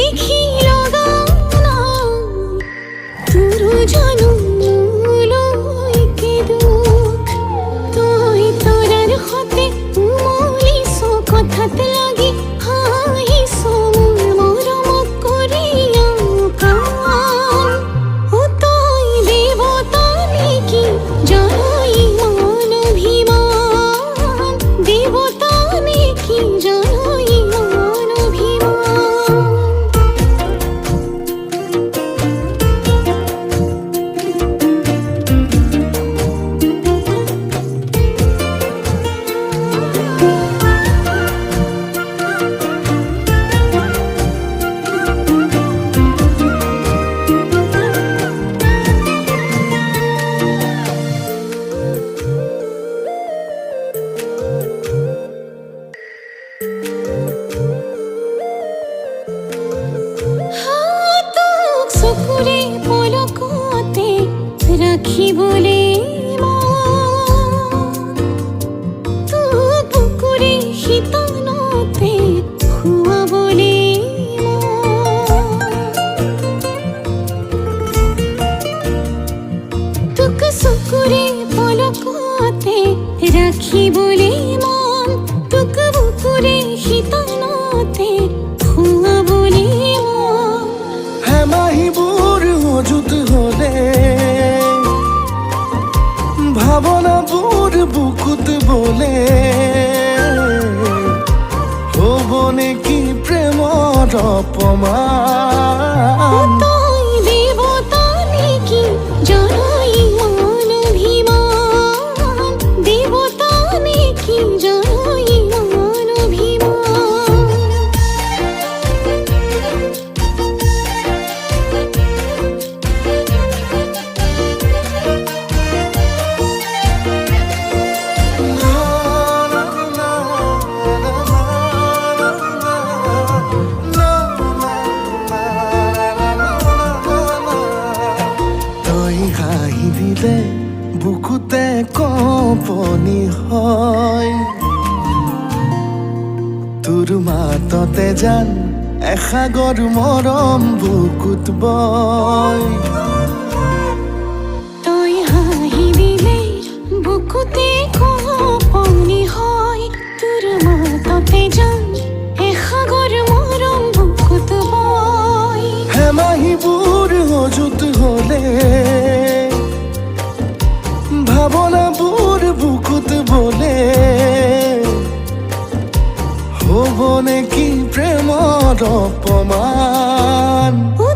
লিখি লগানা তোর জানো লইকে দুখ তুই তোরার হতে মলিস কথাত লাগি হাইস মরম করিয়া কান ও তুই দেবতা নাকি জানাই মান অভিমান দেবতা নাকি জানাই মান অভিমান হাতক চকুৰে পলকতে ৰাখিবলে তোক বুকুৰে শীতলতে শুৱাবলে তোক চকুৰে পলকতে ৰাখিবলে মন তোক বুকুৰে শীতলতে শুৱাবলে মন হেমাহিবোৰ মজুত হলে ভাৱনাবোৰ বুকুত বলে হ'ব নেকি প্ৰেমৰ অপমান তুই দেবতা নাকি জানাই মান অভিমান দেবতা নাকি জানাই মান অভিমান তই হাঁহি দিলে বুকুতে কঁপনি হয় তোৰ মাততে জান এসাগৰ মৰম বুকুত বয় তুই হাঁহি দিলে বুকুতে কঁপনি হয় তোর মাততে জান এসাগর মরম বুকুত বয় হেমাহিবোৰ মজুত হলে ভাৱনাবোৰ বুকুত বলে হ'ব নেকি প্ৰেমৰ অপমান ও